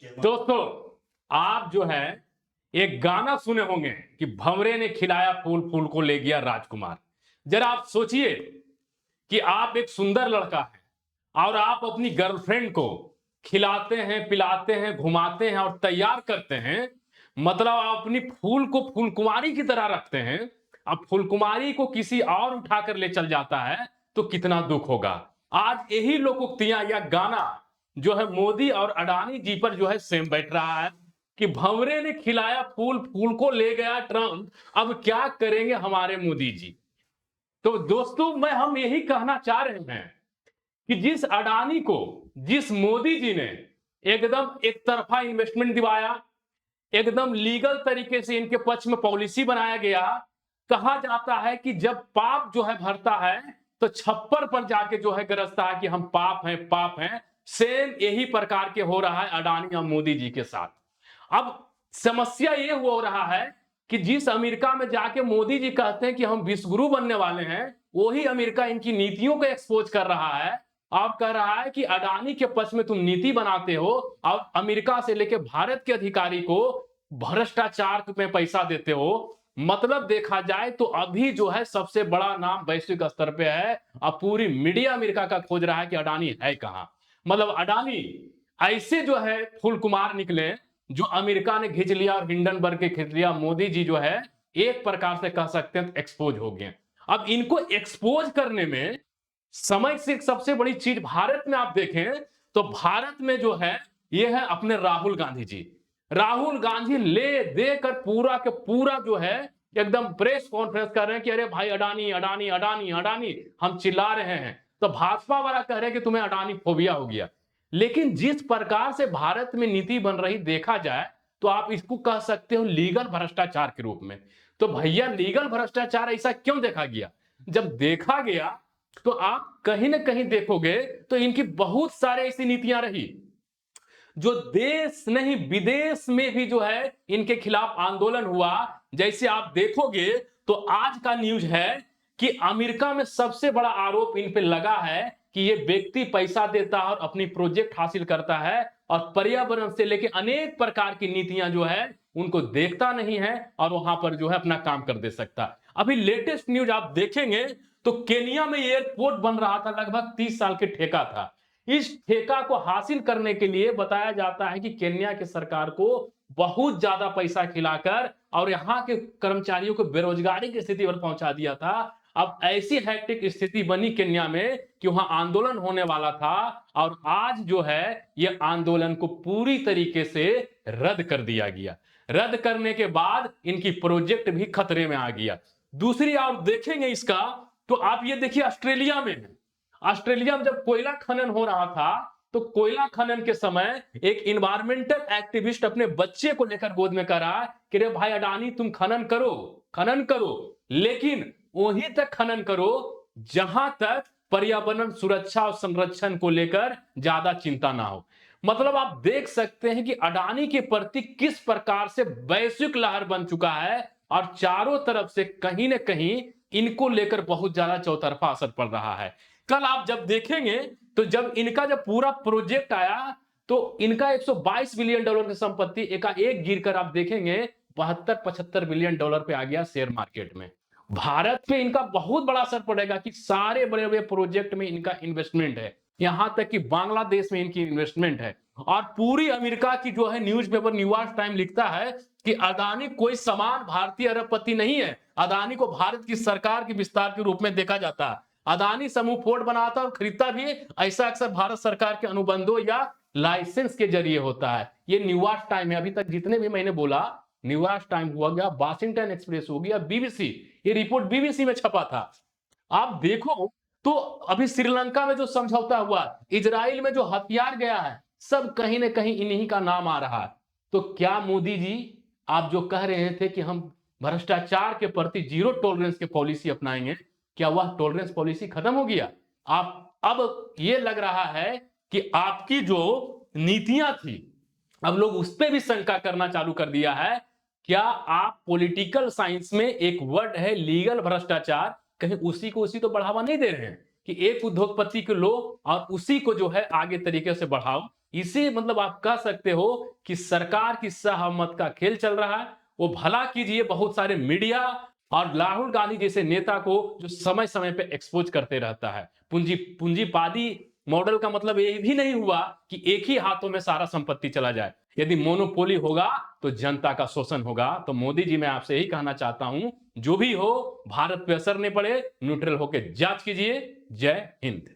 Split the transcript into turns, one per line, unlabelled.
दोस्तों, आप जो है एक गाना सुने होंगे कि भंवरे ने खिलाया फूल, फूल को ले गया राजकुमार। जरा आप सोचिए कि आप एक सुंदर लड़का है और आप अपनी गर्लफ्रेंड को खिलाते हैं, पिलाते हैं, घुमाते हैं और तैयार करते हैं। मतलब आप अपनी फूल को फूलकुमारी की तरह रखते हैं। अब फूलकुमारी को किसी और उठाकर ले चल जाता है तो कितना दुख होगा। आज यही लोकोक्तियां या गाना जो है मोदी और अडानी जी पर जो है सेम बैठ रहा है कि भंवरे ने खिलाया फूल, फूल को ले गया ट्रंप। अब क्या करेंगे हमारे मोदी जी। तो दोस्तों, हम यही कहना चाह रहे हैं कि जिस अडानी को, जिस मोदी जी ने एकदम एक तरफा इन्वेस्टमेंट दिवाया, एकदम लीगल तरीके से इनके पक्ष में पॉलिसी बनाया गया। कहा जाता है कि जब पाप जो है भरता है तो छप्पर पर जाके जो है गरजता है कि हम पाप हैं, पाप हैं। सेम यही प्रकार के हो रहा है अडानी और मोदी जी के साथ। अब समस्या ये हो रहा है कि जिस अमेरिका में जाके मोदी जी कहते हैं कि हम विश्वगुरु बनने वाले हैं, वही अमेरिका इनकी नीतियों को एक्सपोज कर रहा है। आप कह रहा है कि अडानी के पक्ष में तुम नीति बनाते हो और अमेरिका से लेकर भारत के अधिकारी को भ्रष्टाचार में पैसा देते हो। मतलब देखा जाए तो अभी जो है सबसे बड़ा नाम वैश्विक स्तर पे है। अब पूरी मीडिया अमेरिका का खोज रहा है कि अडानी है कहां। मतलब अडानी ऐसे जो है फूल कुमार निकले जो अमेरिका ने खींच लिया और हिंडनबर्ग के खींच लिया। मोदी जी जो है एक प्रकार से कह सकते हैं एक्सपोज हो गए। अब इनको एक्सपोज करने में समय से सबसे बड़ी चीज भारत में आप देखें तो भारत में जो है ये है अपने राहुल गांधी जी। राहुल गांधी ले देकर पूरा के पूरा जो है एकदम प्रेस कॉन्फ्रेंस कर रहे हैं कि अरे भाई अडानी अडानी अडानी अडानी, हम चिल्ला रहे हैं। तो भाजपा वाला कह रहे हैं कि तुम्हें अडानी फोबिया हो गया। लेकिन जिस प्रकार से भारत में नीति बन रही देखा जाए तो आप इसको कह सकते हो लीगल भ्रष्टाचार के रूप में। तो भैया लीगल भ्रष्टाचार ऐसा क्यों देखा गया? जब देखा गया तो आप कहीं ना कहीं देखोगे तो इनकी बहुत सारे ऐसी नीतियां रही जो देश नहीं विदेश में भी जो है इनके खिलाफ आंदोलन हुआ। जैसे आप देखोगे तो आज का न्यूज है कि अमेरिका में सबसे बड़ा आरोप इन पे लगा है कि ये व्यक्ति पैसा देता है और अपनी प्रोजेक्ट हासिल करता है और पर्यावरण से लेकर अनेक प्रकार की नीतियां जो है उनको देखता नहीं है और वहां पर जो है अपना काम कर दे सकता। अभी लेटेस्ट न्यूज आप देखेंगे तो केनिया में एयरपोर्ट बन रहा था, लगभग 30 साल के ठेका था। इस ठेका को हासिल करने के लिए बताया जाता है कि केन्या की सरकार को बहुत ज्यादा पैसा खिलाकर और यहां के कर्मचारियों को बेरोजगारी की स्थिति पर पहुंचा दिया था। अब ऐसी हैक्टिक स्थिति बनी केन्या में कि वहां आंदोलन होने वाला था और आज जो है ये आंदोलन को पूरी तरीके से रद्द कर दिया गया। रद्द करने के बाद इनकी प्रोजेक्ट भी खतरे में आ गया। दूसरी आप देखेंगे इसका तो आप ये देखिए ऑस्ट्रेलिया में, ऑस्ट्रेलिया में जब कोयला खनन हो रहा था तो कोयला खनन के समय एक इन्वायरमेंटल एक्टिविस्ट अपने बच्चे को लेकर गोद में कह रहा कि रे भाई अडानी तुम खनन करो, खनन करो, लेकिन वहीं तक खनन करो जहां तक पर्यावरण सुरक्षा और संरक्षण को लेकर ज्यादा चिंता ना हो। मतलब आप देख सकते हैं कि अडानी के प्रति किस प्रकार से वैश्विक लहर बन चुका है और चारों तरफ से कहीं ना कहीं इनको लेकर बहुत ज्यादा चौतरफा असर पड़ रहा है। कल आप जब देखेंगे तो जब इनका जब पूरा प्रोजेक्ट आया तो इनका 122 बिलियन डॉलर की संपत्ति एकाएक गिरकर आप देखेंगे 72-75 बिलियन डॉलर पे आ गया शेयर मार्केट में। भारत पे इनका बहुत बड़ा असर पड़ेगा कि सारे बड़े बड़े प्रोजेक्ट में इनका इन्वेस्टमेंट है, यहां तक कि बांग्लादेश में इनकी इन्वेस्टमेंट है। और पूरी अमेरिका की जो है न्यूज़पेपर न्यूयॉर्क टाइम लिखता है कि अदानी कोई समान भारतीय अरबपति नहीं है, अदानी को भारत की सरकार के विस्तार के रूप में देखा जाता है। अदानी समूह पोर्ट बनाता और खरीदता भी ऐसा अक्सर भारत सरकार के अनुबंधों या लाइसेंस के जरिए होता है। ये न्यूयॉर्क टाइम है। अभी तक जितने भी मैंने बोला, न्यूयॉर्क टाइम हुआ गया, वाशिंगटन एक्सप्रेस हो गया, बीबीसी, ये रिपोर्ट बीबीसी में छपा था। आप देखो तो अभी श्रीलंका में जो समझौता हुआ, इजराइल में जो हथियार गया है, सब कहीं ना कहीं इन्हीं का नाम आ रहा है। तो क्या मोदी जी आप जो कह रहे थे कि हम भ्रष्टाचार के प्रति जीरो टॉलरेंस की पॉलिसी अपनाएंगे, क्या वह टॉलरेंस पॉलिसी खत्म हो गया? आप अब ये लग रहा है कि आपकी जो नीतियां थी अब लोग उस पर भी शंका करना चालू कर दिया है। क्या आप पॉलिटिकल साइंस में एक वर्ड है लीगल भ्रष्टाचार, कहीं उसी तो बढ़ावा नहीं दे रहे हैं कि एक उद्योगपति को लो और उसी को जो है आगे तरीके से बढ़ाओ? इसे मतलब आप कह सकते हो कि सरकार की सहमत का खेल चल रहा है। वो भला कीजिए बहुत सारे मीडिया और राहुल गांधी जैसे नेता को जो समय समय पे एक्सपोज करते रहता है। पूंजीवादी मॉडल का मतलब ये भी नहीं हुआ कि एक ही हाथों में सारा संपत्ति चला जाए। यदि मोनोपोली होगा तो जनता का शोषण होगा। तो मोदी जी, मैं आपसे यही कहना चाहता हूं, जो भी हो भारत पे असर नहीं पड़े, न्यूट्रल होकर जांच कीजिए। जय हिंद।